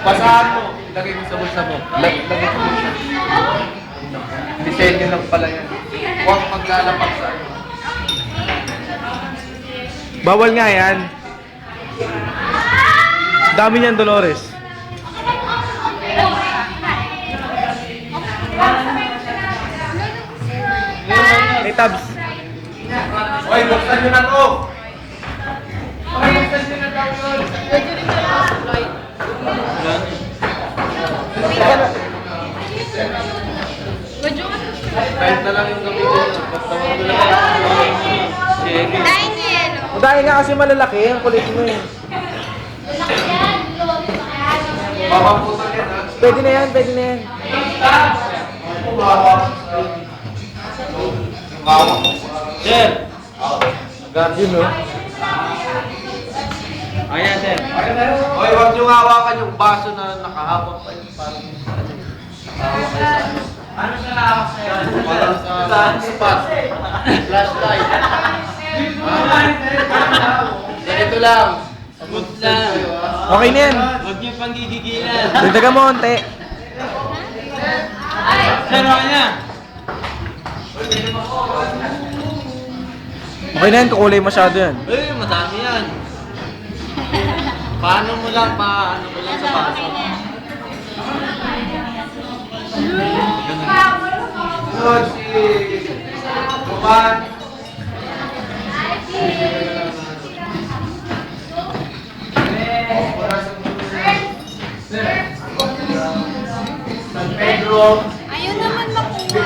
Basahan mo. Lagay mo sa bulsa mo. Lagay mo sa bulsa. Disenyo lang pala yan. Huwag maglalapak sa ano. Bawal nga yan. Dami niyan, Dolores. May tabs. Hoy, buksan nyo na to! Hoy, buksan nyo na to! Kahit na lang yung gamitin. Basta mo lang. O dahil nga kasi malalaki, ang kulit mo eh. Mamaputan yan ha. Pwede na yan, pwede na yan. Sir! Yun no? Ayan, sir. Hoy, huwag nyo hawakan yung baso na nakahawak pa yun. Parang nakahawak kayo sa ano. Ano siya nakahawak sa'yo? Parang sa spot. Flashlight. Ganito lang. Good lang. Okay na yan. Huwag niyo pang gigigilan. Dagdagan mo onte. Sir, okay na. Okay na yan, kukulay masyado yan. Eh, madami yan. Paano mo lang sa baso? Sunod si Kuman. San Pedro. Ayaw naman makuha.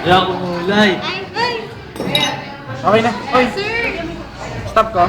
Yan, kumulay. Ay, ay. Okay na. Oy, Sir! stop ko.